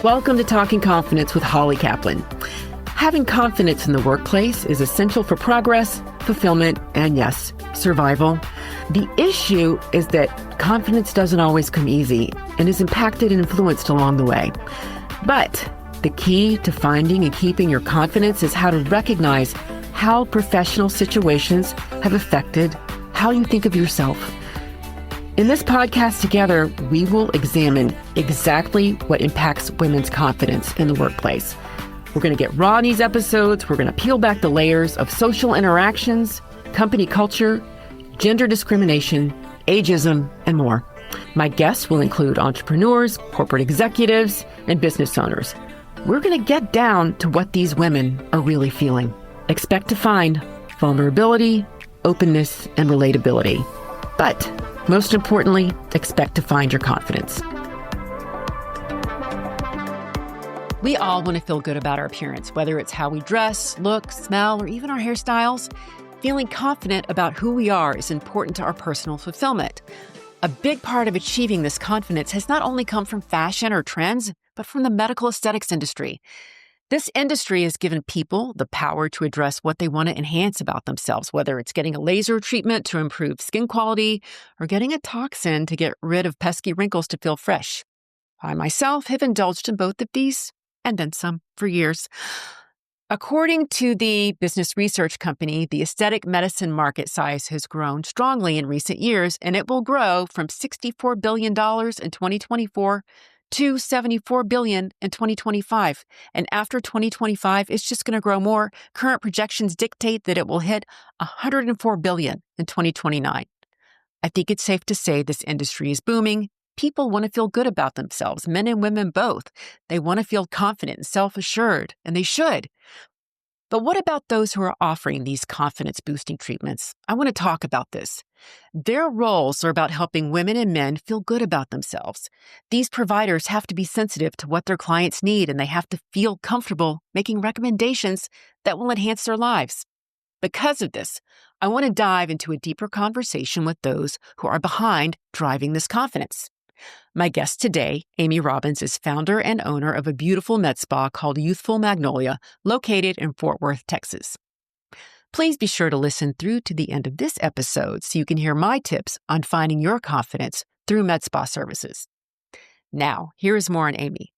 Welcome to Talking Confidence with Holly Kaplan. Having confidence in the workplace is essential for progress, fulfillment, and yes, survival. The issue is that confidence doesn't always come easy and is impacted and influenced along the way. But the key to finding and keeping your confidence is how to recognize how professional situations have affected how you think of yourself. In this podcast together, we will examine exactly what impacts women's confidence in the workplace. We're going to get raw in these episodes. We're going to peel back the layers of social interactions, company culture, gender discrimination, ageism, and more. My guests will include entrepreneurs, corporate executives, and business owners. We're going to get down to what these women are really feeling. Expect to find vulnerability, openness, and relatability. But most importantly, expect to find your confidence. We all want to feel good about our appearance, whether it's how we dress, look, smell, or even our hairstyles. Feeling confident about who we are is important to our personal fulfillment. A big part of achieving this confidence has not only come from fashion or trends, but from the medical aesthetics industry. This industry has given people the power to address what they want to enhance about themselves, whether it's getting a laser treatment to improve skin quality or getting a toxin to get rid of pesky wrinkles to feel fresh. I myself have indulged in both of these and then some for years. According to the business research company, the aesthetic medicine market size has grown strongly in recent years, and it will grow from $64 billion in 2024 to $74 billion in 2025. And after 2025, it's just going to grow more. Current projections dictate that it will hit $104 billion in 2029. I think it's safe to say this industry is booming. People want to feel good about themselves, men and women both. They want to feel confident and self-assured, and they should. But what about those who are offering these confidence-boosting treatments? I want to talk about this. Their roles are about helping women and men feel good about themselves. These providers have to be sensitive to what their clients need, and they have to feel comfortable making recommendations that will enhance their lives. Because of this, I want to dive into a deeper conversation with those who are behind driving this confidence. My guest today, Amy Robbins, is founder and owner of a beautiful med spa called Youthful Magnolia, located in Fort Worth, Texas. Please be sure to listen through to the end of this episode so you can hear my tips on finding your confidence through med spa services. Now, here is more on Amy.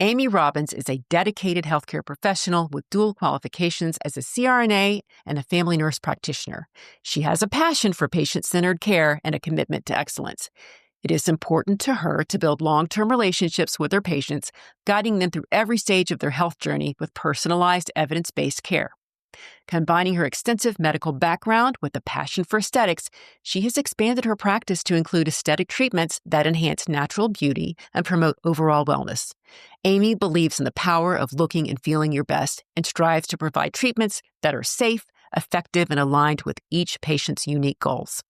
Amy Robbins is a dedicated healthcare professional with dual qualifications as a CRNA and a family nurse practitioner. She has a passion for patient-centered care and a commitment to excellence. It is important to her to build long-term relationships with her patients, guiding them through every stage of their health journey with personalized, evidence-based care. Combining her extensive medical background with a passion for aesthetics, she has expanded her practice to include aesthetic treatments that enhance natural beauty and promote overall wellness. Amy believes in the power of looking and feeling your best and strives to provide treatments that are safe, effective, and aligned with each patient's unique goals.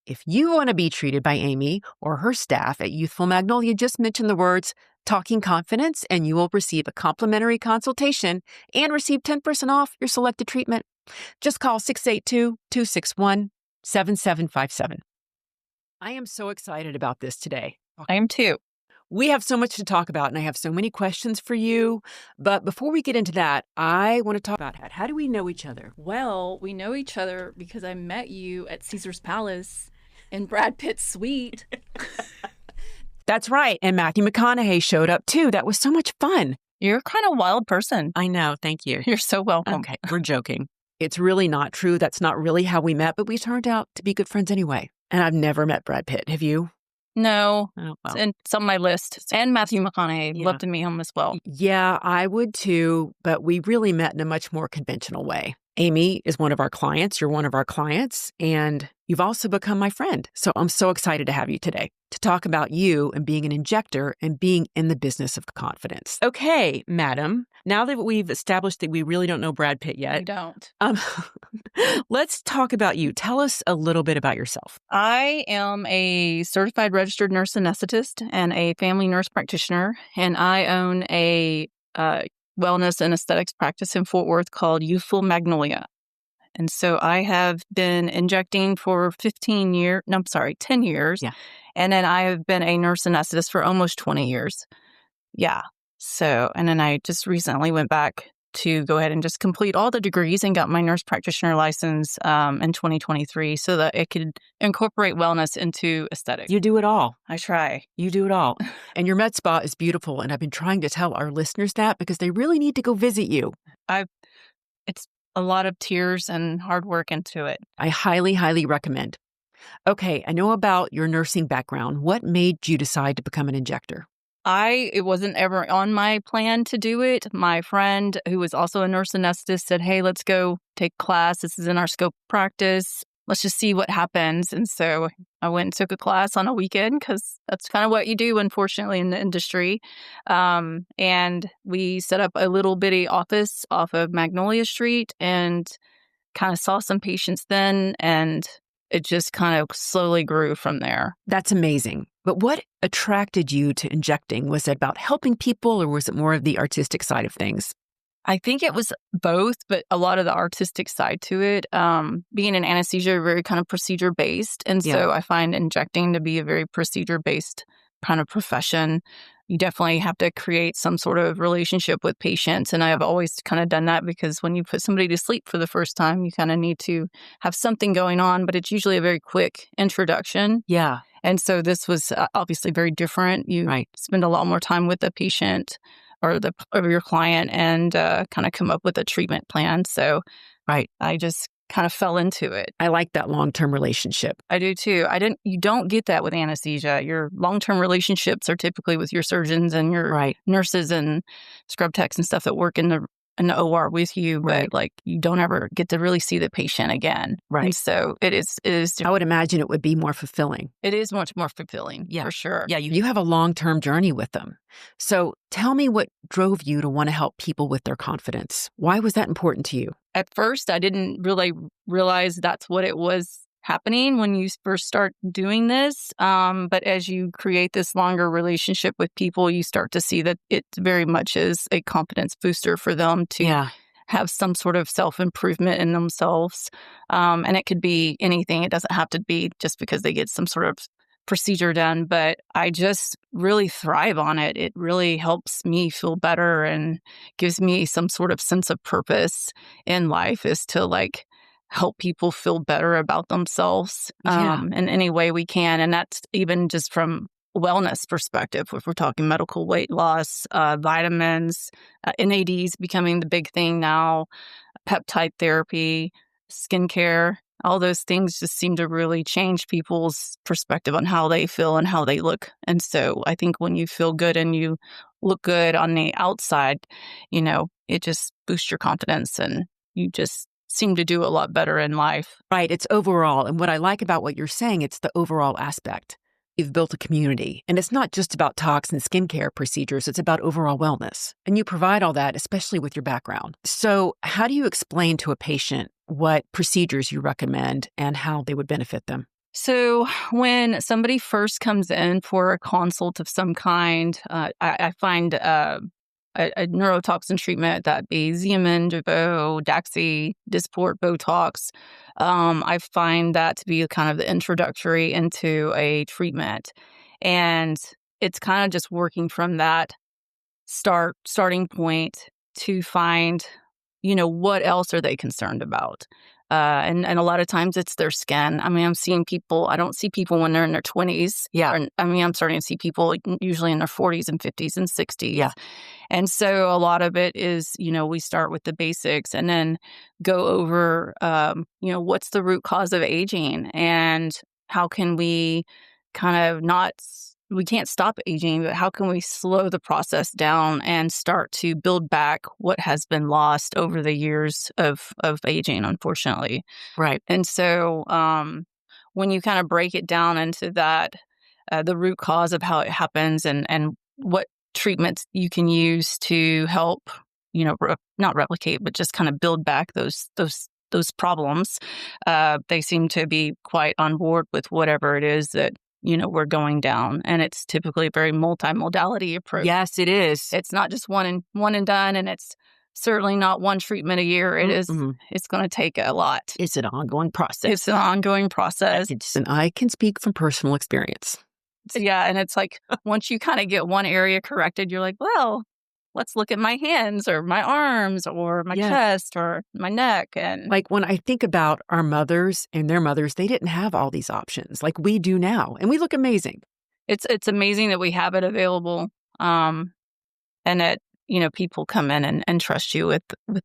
If you want to be treated by Amy or her staff at Youthful Magnolia, just mention the words Talking Confidence and you will receive a complimentary consultation and receive 10% off your selected treatment. Just call 682-261-7757. I am so excited about this today. I am too. We have so much to talk about, and I have so many questions for you. But before we get into that, I want to talk about how do we know each other? Well, we know each other because I met you at Caesar's Palace in Brad Pitt's suite. That's right. And Matthew McConaughey showed up too. That was so much fun. You're kind of a wild person. I know. Thank you. You're so welcome. Okay, we're joking. It's really not true. That's not really how we met, but we turned out to be good friends anyway. And I've never met Brad Pitt. Have you? No, Oh, well. it's on my list. And Matthew McConaughey. Yeah. Love to meet him as well. Yeah, I would too, but we really met in a much more conventional way. Amy is one of our clients. You're one of our clients, and you've also become my friend. So I'm so excited to have you today to talk about you and being an injector and being in the business of confidence. Okay, madam, now that we've established that we really don't know Brad Pitt yet. We don't. Let's talk about you. Tell us a little bit about yourself. I am a certified registered nurse anesthetist and a family nurse practitioner, and I own a wellness and aesthetics practice in Fort Worth called Youthful Magnolia. And so I have been injecting for 10 years. Yeah. And then I have been a nurse anesthetist for almost 20 years. Yeah. So, and then I just recently went back to go ahead and just complete all the degrees and got my nurse practitioner license in 2023 so that it could incorporate wellness into aesthetics. You do it all. I try. You do it all. And your med spa is beautiful. And I've been trying to tell our listeners that because they really need to go visit you. It's a lot of tears and hard work into it. I highly, highly recommend. Okay, I know about your nursing background. What made you decide to become an injector? It wasn't ever on my plan to do it. My friend, who was also a nurse anesthetist, said, hey, let's go take class. This is in our scope of practice. Let's just see what happens. And so I went and took a class on a weekend because that's kind of what you do, unfortunately, in the industry. And we set up a little bitty office off of Magnolia Street and kind of saw some patients then. And it just kind of slowly grew from there. That's amazing. But what attracted you to injecting? Was it about helping people or was it more of the artistic side of things? I think it was both, but a lot of the artistic side to it. Being in anesthesia, very kind of procedure-based. And so I find injecting to be a very procedure-based kind of profession. You definitely have to create some sort of relationship with patients. And I have always kind of done that because when you put somebody to sleep for the first time, you kind of need to have something going on, but it's usually a very quick introduction. Yeah. And so this was obviously very different. You spend a lot more time with the patient or your client and kind of come up with a treatment plan. So I just kind of fell into it. I like that long-term relationship. I do too. You don't get that with anesthesia. Your long-term relationships are typically with your surgeons and your nurses and scrub techs and stuff that work in the OR with you, but like you don't ever get to really see the patient again. Right. And so it is. I would imagine it would be more fulfilling. It is much more fulfilling, for sure. Yeah, you have a long-term journey with them. So tell me what drove you to want to help people with their confidence. Why was that important to you? At first, I didn't really realize that's what it was happening when you first start doing this. But as you create this longer relationship with people, you start to see that it very much is a confidence booster for them to have some sort of self-improvement in themselves. And it could be anything. It doesn't have to be just because they get some sort of procedure done, but I just really thrive on it. It really helps me feel better and gives me some sort of sense of purpose in life is to like help people feel better about themselves in any way we can. And that's even just from wellness perspective, if we're talking medical weight loss, vitamins, NADs becoming the big thing now, peptide therapy, skincare, all those things just seem to really change people's perspective on how they feel and how they look. And so I think when you feel good and you look good on the outside, it just boosts your confidence and you just seem to do a lot better in life. Right. It's overall. And what I like about what you're saying, it's the overall aspect. You've built a community. And it's not just about talks and skincare procedures. It's about overall wellness. And you provide all that, especially with your background. So how do you explain to a patient what procedures you recommend and how they would benefit them? So when somebody first comes in for a consult of some kind, I find a neurotoxin treatment, that be Xeomin, Jeuveau, Daxi, Dysport, Botox. I find that to be kind of the introductory into a treatment. And it's kind of just working from that starting point to find, what else are they concerned about? And a lot of times it's their skin. I mean, I don't see people when they're in their 20s. Yeah. I'm starting to see people usually in their 40s and 50s and 60s. Yeah. And so a lot of it is, we start with the basics and then go over, what's the root cause of aging and how can we kind of we can't stop aging, but how can we slow the process down and start to build back what has been lost over the years of aging, unfortunately. Right. And so when you kind of break it down into that, the root cause of how it happens and what treatments you can use to help, not replicate, but just kind of build back those problems, they seem to be quite on board with whatever it is that we're going down. And it's typically a very multimodality approach. Yes, it is. It's not just one and done, and it's certainly not one treatment a year. It is. It's going to take a lot. It's an ongoing process. It's an ongoing process. And I can speak from personal experience. Yeah, and it's like once you kind of get one area corrected, you're like, well, let's look at my hands or my arms or my chest or my neck. And like when I think about our mothers and their mothers, they didn't have all these options like we do now. And we look amazing. it's amazing that we have it available. And that, people come in and trust you with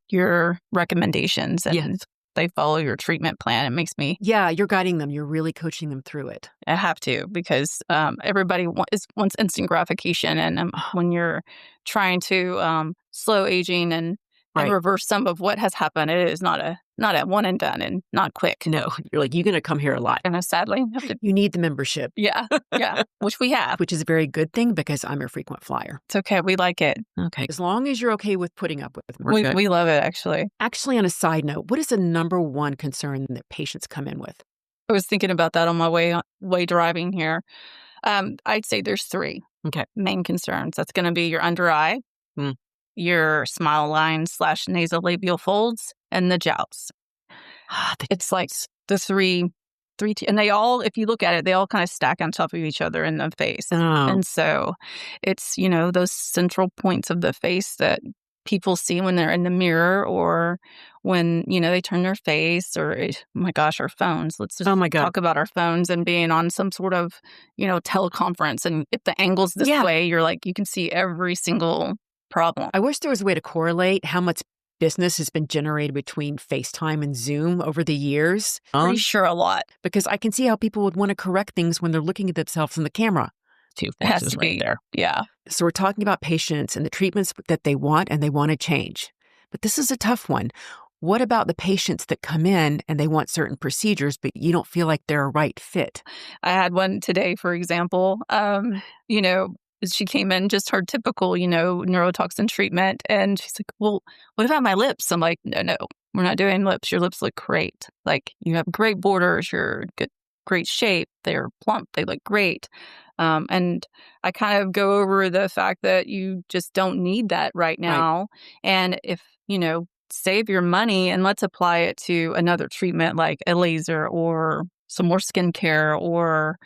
your recommendations and they follow your treatment plan. It makes me... Yeah, you're guiding them. You're really coaching them through it. I have to, because everybody wants instant gratification. And when you're trying to slow aging and reverse some of what has happened, it is not a one and done and not quick. No, you're like, you're going to come here a lot. And sadly, you need the membership. Yeah, which we have. Which is a very good thing because I'm your frequent flyer. It's okay. We like it. Okay. As long as you're okay with putting up with it. We love it, actually. Actually, on a side note, what is the number one concern that patients come in with? I was thinking about that on my way driving here. I'd say there's 3 main concerns. That's going to be your under eye, your smile line / nasolabial folds, and the jowls. It's like the three, and they all, if you look at it, they all kind of stack on top of each other in the face. And so it's, those central points of the face that people see when they're in the mirror or when, they turn their face or, oh my gosh, our phones. Let's just talk about our phones and being on some sort of, teleconference. And if the angle's this way, you're like, you can see every single problem. I wish there was a way to correlate how much business has been generated between FaceTime and Zoom over the years. Pretty sure a lot. Because I can see how people would want to correct things when they're looking at themselves in the camera. 2 forces right there. Yeah. So we're talking about patients and the treatments that they want and they want to change. But this is a tough one. What about the patients that come in and they want certain procedures, but you don't feel like they're a right fit? I had one today, for example. She came in, just her typical, neurotoxin treatment. And she's like, well, what about my lips? I'm like, no, we're not doing lips. Your lips look great. Like, you have great borders. You're great shape. They're plump. They look great. And I kind of go over the fact that you just don't need that right now. Right. And if, save your money and let's apply it to another treatment like a laser or some more skincare or,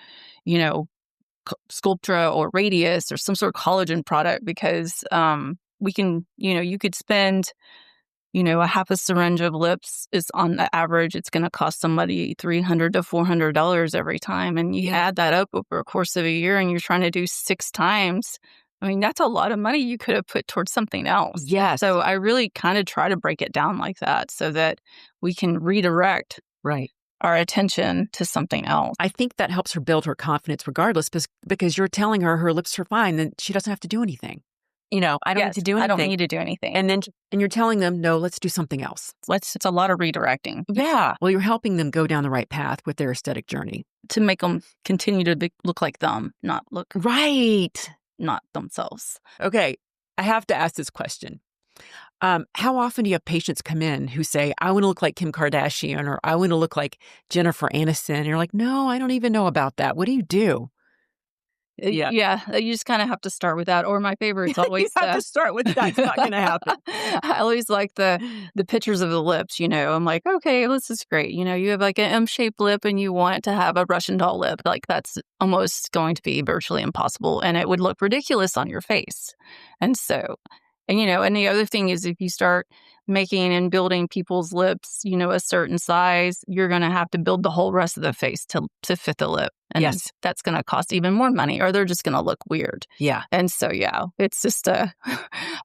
Sculptra or Radius or some sort of collagen product, because we can, you could spend, a half a syringe of lips is on the average. It's going to cost somebody $300 to $400 every time. And you add that up over a course of a year and you're trying to do 6 times. I mean, that's a lot of money you could have put towards something else. Yes. So I really kind of try to break it down like that so that we can redirect our attention to something else. I think that helps her build her confidence regardless, because you're telling her lips are fine, then she doesn't have to do anything. I don't need to do anything. I don't need to do anything. And you're telling them, no, let's do something else. It's a lot of redirecting. Yeah. Well, you're helping them go down the right path with their aesthetic journey. To make them continue to look like them, not look... Right. Not themselves. Okay. I have to ask this question. How often do you have patients come in who say, I want to look like Kim Kardashian or I want to look like Jennifer Aniston? And you're like, no, I don't even know about that. What do you do? Yeah, you just kind of have to start with that. Or my favorite's always you have to start with that. It's not going to happen. I always like the pictures of the lips. I'm like, okay, this is great. You have like an M-shaped lip and you want it to have a Russian doll lip. Like that's almost going to be virtually impossible, and it would look ridiculous on your face. And so. And the other thing is if you start making and building people's lips, a certain size, you're going to have to build the whole rest of the face to fit the lip. And that's going to cost even more money, or they're just going to look weird. Yeah. And so, it's just a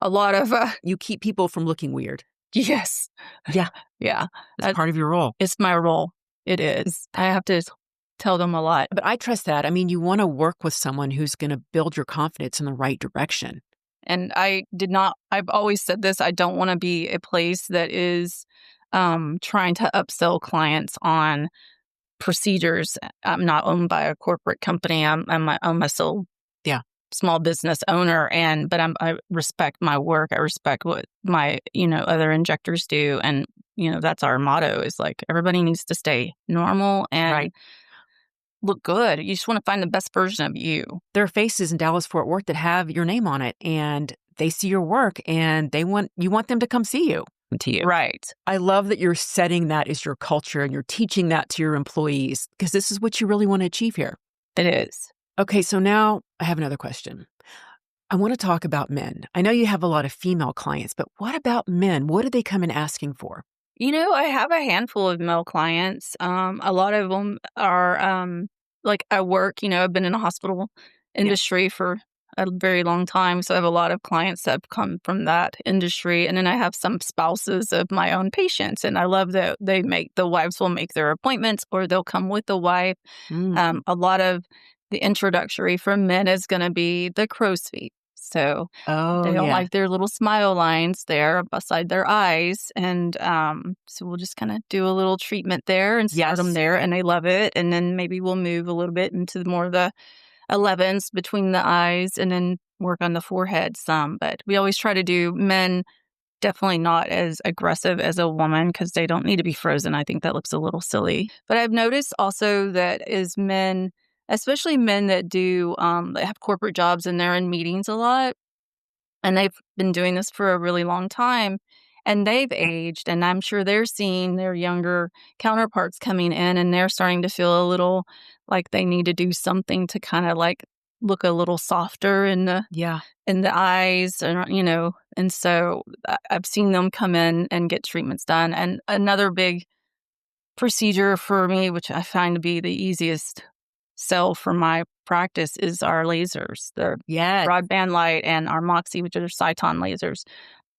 lot of... you keep people from looking weird. Yes. Yeah. Yeah. That's part of your role. It's my role. It is. I have to tell them a lot. But I trust that. I mean, you want to work with someone who's going to build your confidence in the right direction. And I've always said this, I don't want to be a place that is trying to upsell clients on procedures. I'm not owned by a corporate company. I'm a small business owner, but I respect my work. I respect what my, other injectors do. And, that's our motto is like, everybody needs to stay normal and look good. You just want to find the best version of you. There are faces in Dallas-Fort Worth that have your name on it, and they see your work, and you want them to come see you. Right. I love that you're setting that as your culture, and you're teaching that to your employees, because this is what you really want to achieve here. It is. Okay, so now I have another question. I want to talk about men. I know you have a lot of female clients, but what about men? What do they come in asking for? I have a handful of male clients. A lot of them are like I work, I've been in the hospital Yeah. industry for a very long time. So I have a lot of clients that have come from that industry. And then I have some spouses of my own patients. And I love that the wives will make their appointments or they'll come with the wife. Mm. A lot of the introductory for men is going to be the crow's feet. So Oh, they don't yeah. like their little smile lines there beside their eyes. And so we'll just kind of do a little treatment there and start them Yes. there. And they love it. And then maybe we'll move a little bit into more of the 11s between the eyes and then work on the forehead some. But we always try to do men definitely not as aggressive as a woman because they don't need to be frozen. I think that looks a little silly. But I've noticed also that as men, especially men that have corporate jobs and they're in meetings a lot, and they've been doing this for a really long time, and they've aged, and I'm sure they're seeing their younger counterparts coming in, and they're starting to feel a little like they need to do something to kind of like look a little softer Yeah. in the eyes, and so I've seen them come in and get treatments done. And another big procedure for me, which I find to be the easiest sell for my practice, is our lasers, the Yes. broadband light and our Moxie, which are Cyton lasers.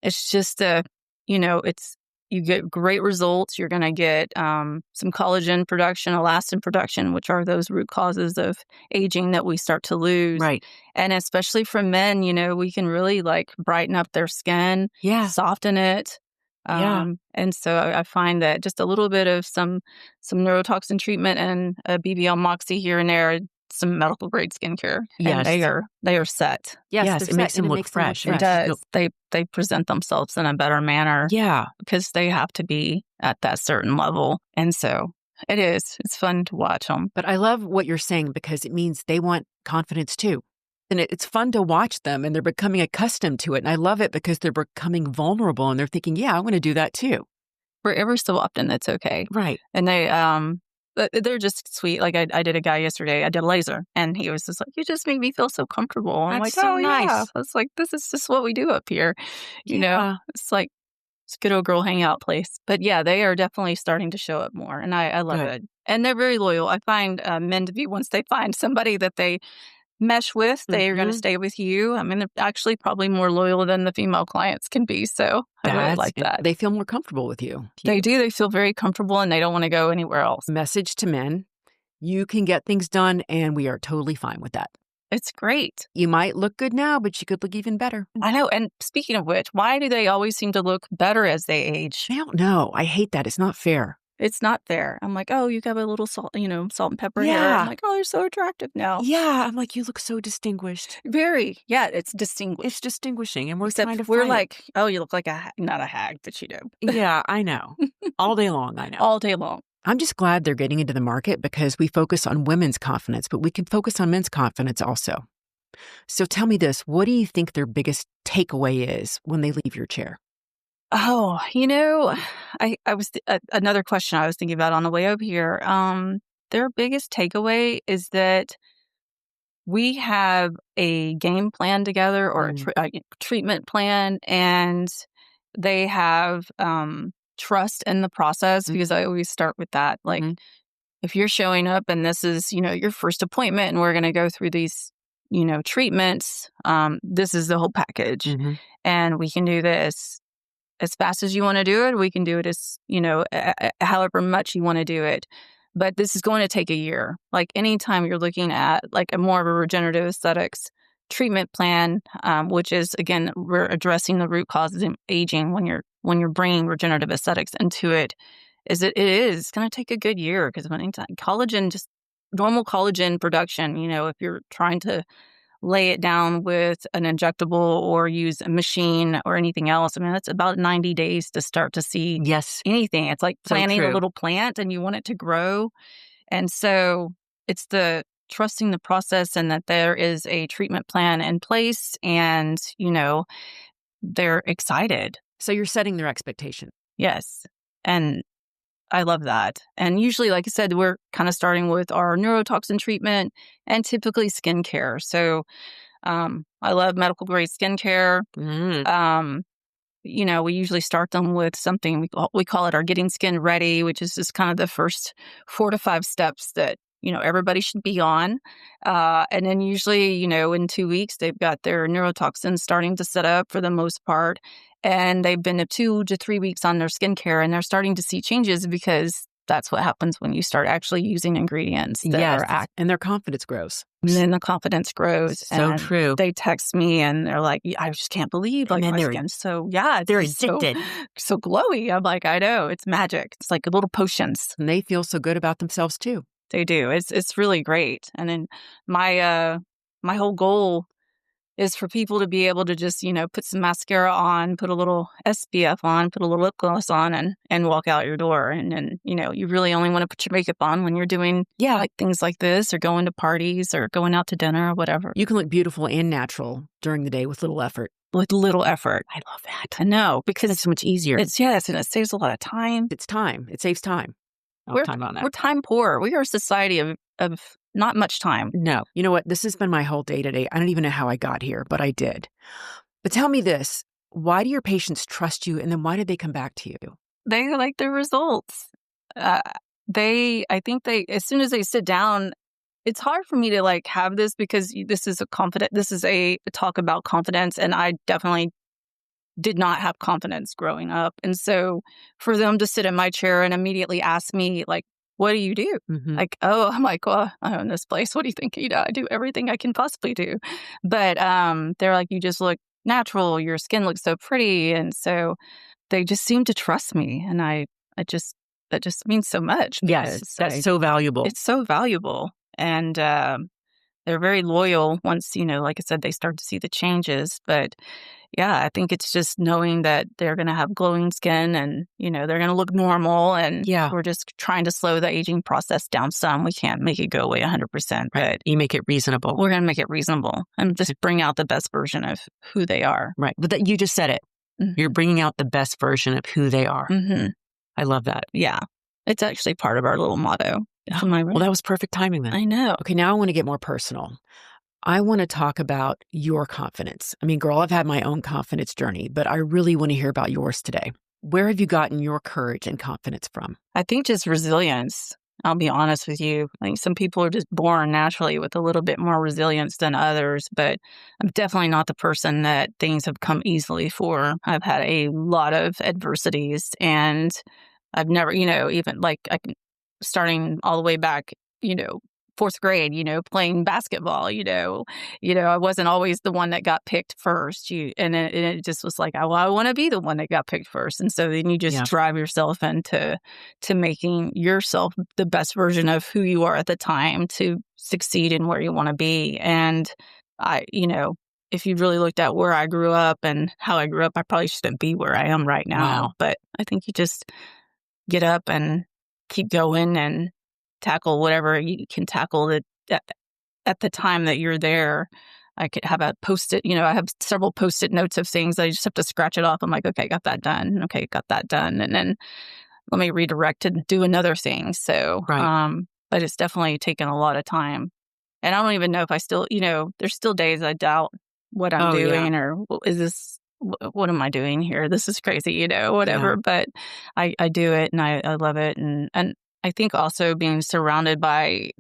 It's just you get great results. You're going to get some collagen production, elastin production, which are those root causes of aging that we start to lose. Right. And especially for men, we can really like brighten up their skin, Yeah. soften it. Yeah. And so I find that just a little bit of some neurotoxin treatment and a BBL Moxie here and there, some medical grade skincare, and Yes. they are set. Yes, It they're makes set, and them it look makes them look fresh. It fresh. does. They present themselves in a better manner Yeah. because they have to be at that certain level. And so it's fun to watch them. But I love what you're saying because it means they want confidence too. And it's fun to watch them and they're becoming accustomed to it. And I love it because they're becoming vulnerable and they're thinking, yeah, I want to do that too. For ever so often, that's okay. Right. And they're just sweet. Like I did a guy yesterday, I did a laser and he was just like, you just make me feel so comfortable. I'm That's like, so oh nice. yeah. I was like, this is just what we do up here. Yeah. It's like, it's a good old girl hangout place. But yeah, they are definitely starting to show up more. And I love Good. it. And they're very loyal. I find men to be, once they find somebody that they mesh with, they are going to stay with you. I mean, they're actually probably more loyal than the female clients can be. So I really like that. They feel more comfortable with you. They do. They feel very comfortable and they don't want to go anywhere else. Message to men, you can get things done and we are totally fine with that. It's great. You might look good now, but you could look even better. I know. And speaking of which, why do they always seem to look better as they age? I don't know. I hate that. It's not fair. It's not fair. I'm like, oh, you got a little salt and pepper hair. I'm like, oh, they're so attractive now. Yeah. I'm like, you look so distinguished. Very. Yeah, it's distinguished. It's distinguishing. And we're Except kind of we're like, oh, you look like not a hag, but you do. Yeah, I know. All day long, I know. All day long. I'm just glad they're getting into the market because we focus on women's confidence, but we can focus on men's confidence also. So tell me this, what do you think their biggest takeaway is when they leave your chair? Oh, I was another question I was thinking about on the way over here. Their biggest takeaway is that we have a game plan together or a treatment plan, and they have trust in the process because I always start with that. Like, if you're showing up and this is, your first appointment and we're going to go through these, treatments, this is the whole package. And we can do this as fast as you want to do it. We can do it as, however much you want to do it. But this is going to take a year. Like anytime you're looking at like a more of a regenerative aesthetics treatment plan, which is, again, we're addressing the root causes of aging when you're bringing regenerative aesthetics into it, it is going to take a good year because collagen, just normal collagen production, if you're trying to lay it down with an injectable or use a machine or anything else, I mean, that's about 90 days to start to see anything. It's like planting a little plant and you want it to grow. And so it's the trusting the process and that there is a treatment plan in place and, they're excited. So you're setting their expectation. Yes. And I love that. And usually, like I said, we're kind of starting with our neurotoxin treatment and typically skincare. So I love medical grade skincare. Mm. We usually start them with something we call it our getting skin ready, which is just kind of the first 4 to 5 steps that everybody should be on. And then usually, in 2 weeks, they've got their neurotoxins starting to set up for the most part, and they've been 2 to 3 weeks on their skincare, and they're starting to see changes because that's what happens when you start actually using ingredients that Yes, are and their confidence grows. and then the confidence grows. So and true. They text me and they're like, I just can't believe And then my they're- skin's so, yeah, They're it's so, addicted. so glowy. I'm like, I know, it's magic. It's like little potions. And they feel so good about themselves too. They do. It's really great. And then my whole goal is for people to be able to just, put some mascara on, put a little SPF on, put a little lip gloss on and walk out your door. And then, you really only want to put your makeup on when you're doing like things like this or going to parties or going out to dinner or whatever. You can look beautiful and natural during the day with little effort. With little effort. I love that. I know, because It's so much easier. and it saves a lot of time. It's time. It saves time. We're Time on that. We're time poor. We are a society of not much time. No. You know what? This has been my whole day today. I don't even know how I got here, but I did. But tell me this. Why do your patients trust you? And then why did they come back to you? They like the results. I think as soon as they sit down, it's hard for me to have this because this is a talk about confidence. And I definitely did not have confidence growing up. And so for them to sit in my chair and immediately ask me, what do you do? Mm-hmm. I'm like, well, I own this place. What do you think? I do everything I can possibly do. But they're like, you just look natural. Your skin looks so pretty. And so they just seem to trust me. And that just means so much. Yes, that's so valuable. It's so valuable. And they're very loyal once, like I said, they start to see the changes. But yeah, I think it's just knowing that they're going to have glowing skin and, they're going to look normal. And we're just trying to slow the aging process down some. We can't make it go away 100%. But you make it reasonable. We're going to make it reasonable and just bring out the best version of who they are. Right. But you just said it. Mm-hmm. You're bringing out the best version of who they are. Mm-hmm. I love that. Yeah. It's actually part of our little motto. Well, that was perfect timing then. I know. Okay, now I want to get more personal. I want to talk about your confidence. I mean, girl, I've had my own confidence journey, but I really want to hear about yours today. Where have you gotten your courage and confidence from? I think just resilience. I'll be honest with you. I think some people are just born naturally with a little bit more resilience than others, but I'm definitely not the person that things have come easily for. I've had a lot of adversities and I've never, even starting all the way back, 4th grade, playing basketball, I wasn't always the one that got picked first. And it just was like, I want to be the one that got picked first. And so then you just drive yourself into making yourself the best version of who you are at the time to succeed in where you want to be. And if you really looked at where I grew up and how I grew up, I probably shouldn't be where I am right now. Wow. But I think you just get up and keep going and tackle whatever you can tackle at the time that you're there. I could have a Post-it, I have several Post-it notes of things. I just have to scratch it off. I'm like, okay, got that done. Okay, got that done. And then let me redirect and do another thing. So, but it's definitely taken a lot of time. And I don't even know if I still, there's still days I doubt what I'm doing or is this, what am I doing here? This is crazy, whatever. Yeah. But I do it and I love it. And I think also being surrounded by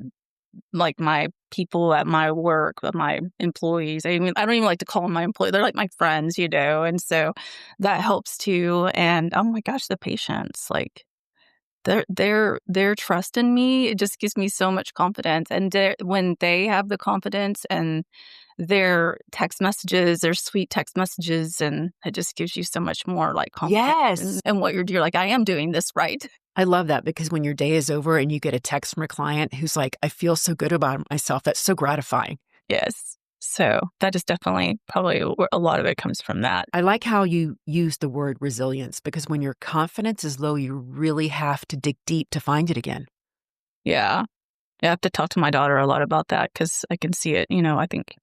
my people at my work, my employees. I mean, I don't even like to call them my employees. They're like my friends, And so that helps too. And oh my gosh, the patients, their trust in me, it just gives me so much confidence. And when they have the confidence and their text messages, their sweet text messages, and it just gives you so much more confidence in what you're like, I am doing this right. I love that because when your day is over and you get a text from a client who's like, I feel so good about myself, that's so gratifying. Yes. So that is definitely probably where a lot of it comes from that. I like how you use the word resilience because when your confidence is low, you really have to dig deep to find it again. Yeah. I have to talk to my daughter a lot about that because I can see it. I think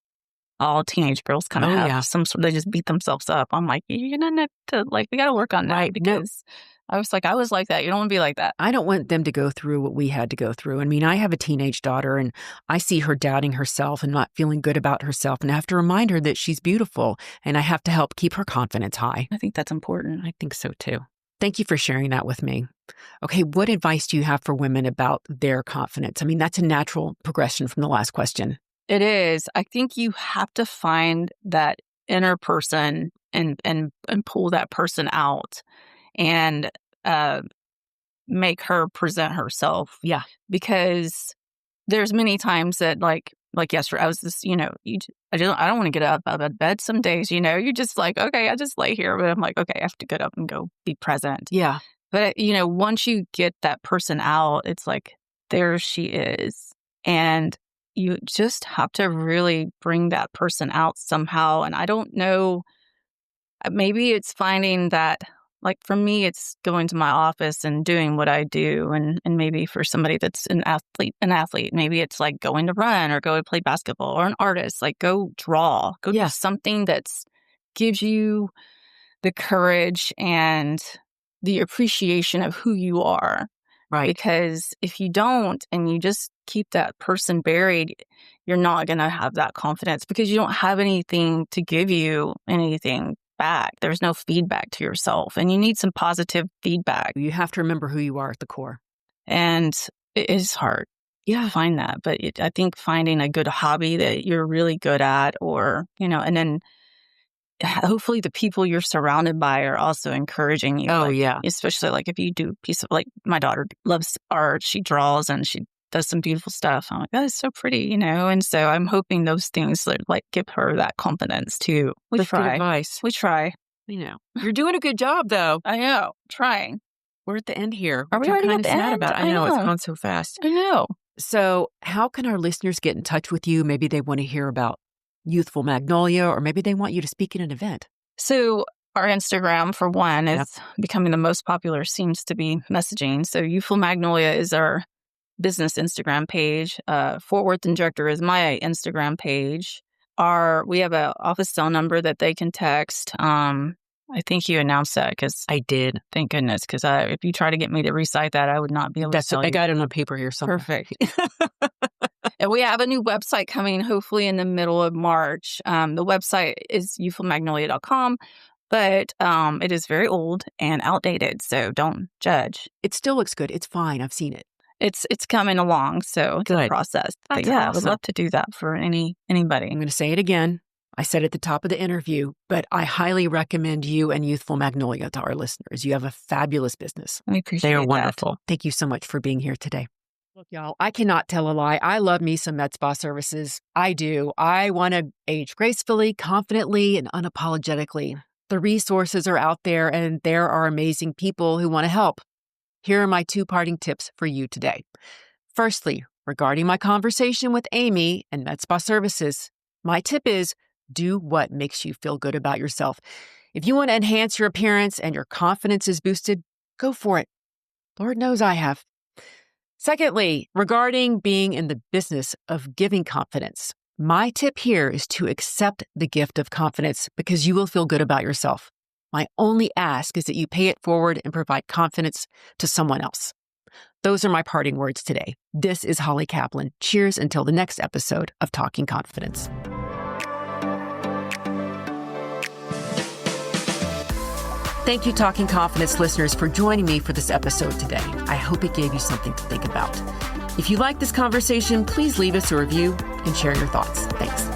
all teenage girls kind of have some sort, they just beat themselves up. I'm like, you're going to have to, like, we got to work on that because I was like that. You don't want to be like that. I don't want them to go through what we had to go through. I mean, I have a teenage daughter and I see her doubting herself and not feeling good about herself. And I have to remind her that she's beautiful and I have to help keep her confidence high. I think that's important. I think so too. Thank you for sharing that with me. Okay, what advice do you have for women about their confidence? I mean, that's a natural progression from the last question. It is. I think you have to find that inner person and pull that person out and make her present herself. Yeah. Because there's many times that like yesterday, I was just, I don't want to get up out of bed some days, you're just like, okay, I just lay here, but I'm like, okay, I have to get up and go be present. Yeah. But, once you get that person out, it's like, there she is. And you just have to really bring that person out somehow. And I don't know, maybe it's finding that, like for me, it's going to my office and doing what I do. And maybe for somebody that's an athlete, maybe it's like going to run or go to play basketball, or an artist, like go draw, go do something that's gives you the courage and the appreciation of who you are. Right. Because if you don't and you just keep that person buried, you're not going to have that confidence because you don't have anything to give you anything back. There's no feedback to yourself, and you need some positive feedback. You have to remember who you are at the core. And it is hard to find that. But I think finding a good hobby that you're really good at, or, and then hopefully the people you're surrounded by are also encouraging you. Oh, Especially like if you do a piece of, like my daughter loves art, she draws and she does some beautiful stuff. I'm like, that is so pretty, And so I'm hoping those things like give her that confidence too. That's good advice. We try. You're doing a good job though. I know. Trying. We're at the end here. Are we already at the end? About it. I know. It's gone so fast. I know. So how can our listeners get in touch with you? Maybe they want to hear about Youthful Magnolia, or maybe they want you to speak at an event. So our Instagram, for one, is becoming the most popular, seems to be messaging. So Youthful Magnolia is our business Instagram page. Fort Worth Injector is my Instagram page. We have an office cell number that they can text. I think you announced that because I did. Thank goodness, because if you try to get me to recite that, I would not be able to tell you. I got it on paper here somewhere. Perfect. And we have a new website coming, hopefully in the middle of March. The website is youthfulmagnolia.com, but it is very old and outdated, so don't judge. It still looks good. It's fine. I've seen it. It's coming along, so it's a process. But That's I would love to do that for anybody. I'm going to say it again. I said at the top of the interview, but I highly recommend you and Youthful Magnolia to our listeners. You have a fabulous business. I appreciate They are that. Wonderful. Thank you so much for being here today. Look, y'all, I cannot tell a lie. I love me some med spa services. I do. I want to age gracefully, confidently, and unapologetically. The resources are out there, and there are amazing people who want to help. Here are my 2 parting tips for you today. Firstly, regarding my conversation with Amy and Med Spa Services, my tip is do what makes you feel good about yourself. If you want to enhance your appearance and your confidence is boosted, go for it. Lord knows I have. Secondly, regarding being in the business of giving confidence, my tip here is to accept the gift of confidence because you will feel good about yourself. My only ask is that you pay it forward and provide confidence to someone else. Those are my parting words today. This is Holly Kaplan. Cheers until the next episode of Talking Confidence. Thank you, Talking Confidence listeners, for joining me for this episode today. I hope it gave you something to think about. If you like this conversation, please leave us a review and share your thoughts. Thanks.